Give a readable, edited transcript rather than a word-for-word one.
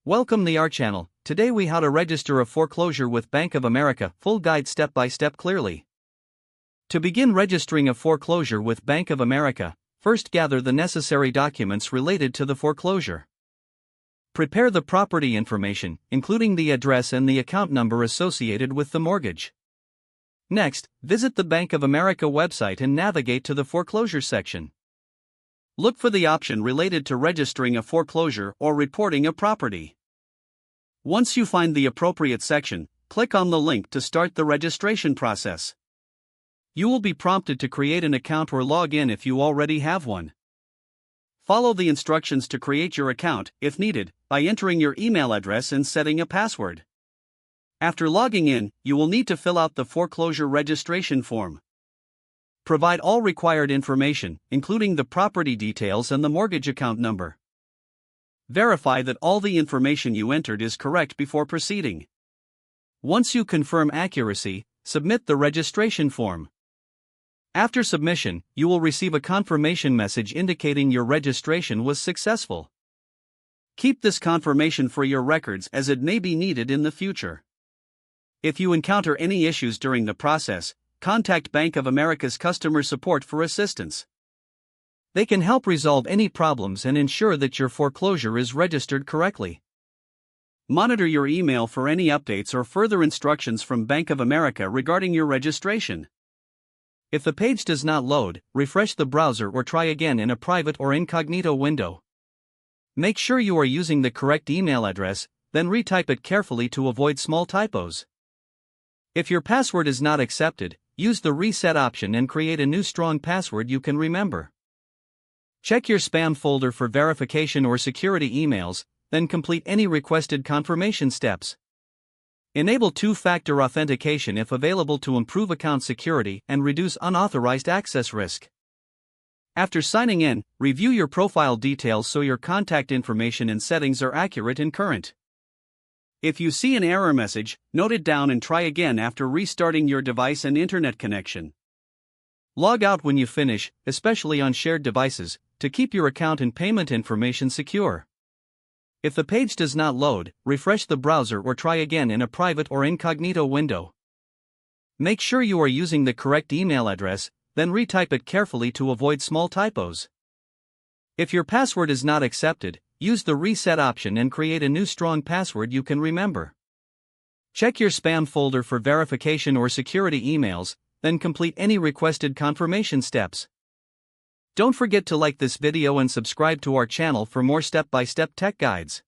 Welcome to our channel. Today we how to register a foreclosure with Bank of America, full guide step by step clearly. To begin registering a foreclosure with Bank of America, first gather the necessary documents related to the foreclosure. Prepare the property information, including the address and the account number associated with the mortgage. Next, visit the Bank of America website and navigate to the foreclosure section. Look for the option related to registering a foreclosure or reporting a property. Once you find the appropriate section, click on the link to start the registration process. You will be prompted to create an account or log in if you already have one. Follow the instructions to create your account, if needed, by entering your email address and setting a password. After logging in, you will need to fill out the foreclosure registration form. Provide all required information, including the property details and the mortgage account number. Verify that all the information you entered is correct before proceeding. Once you confirm accuracy, submit the registration form. After submission, you will receive a confirmation message indicating your registration was successful. Keep this confirmation for your records as it may be needed in the future. If you encounter any issues during the process, contact Bank of America's customer support for assistance. They can help resolve any problems and ensure that your foreclosure is registered correctly. Monitor your email for any updates or further instructions from Bank of America regarding your registration. If the page does not load, refresh the browser or try again in a private or incognito window. Make sure you are using the correct email address, then retype it carefully to avoid small typos. If your password is not accepted, use the reset option and create a new strong password you can remember. Check your spam folder for verification or security emails, then complete any requested confirmation steps. Enable two-factor authentication if available to improve account security and reduce unauthorized access risk. After signing in, review your profile details so your contact information and settings are accurate and current. If you see an error message, note it down and try again after restarting your device and internet connection. Log out when you finish, especially on shared devices, to keep your account and payment information secure. If the page does not load, refresh the browser or try again in a private or incognito window. Make sure you are using the correct email address, then retype it carefully to avoid small typos. If your password is not accepted, use the reset option and create a new strong password you can remember. Check your spam folder for verification or security emails, then complete any requested confirmation steps. Don't forget to like this video and subscribe to our channel for more step-by-step tech guides.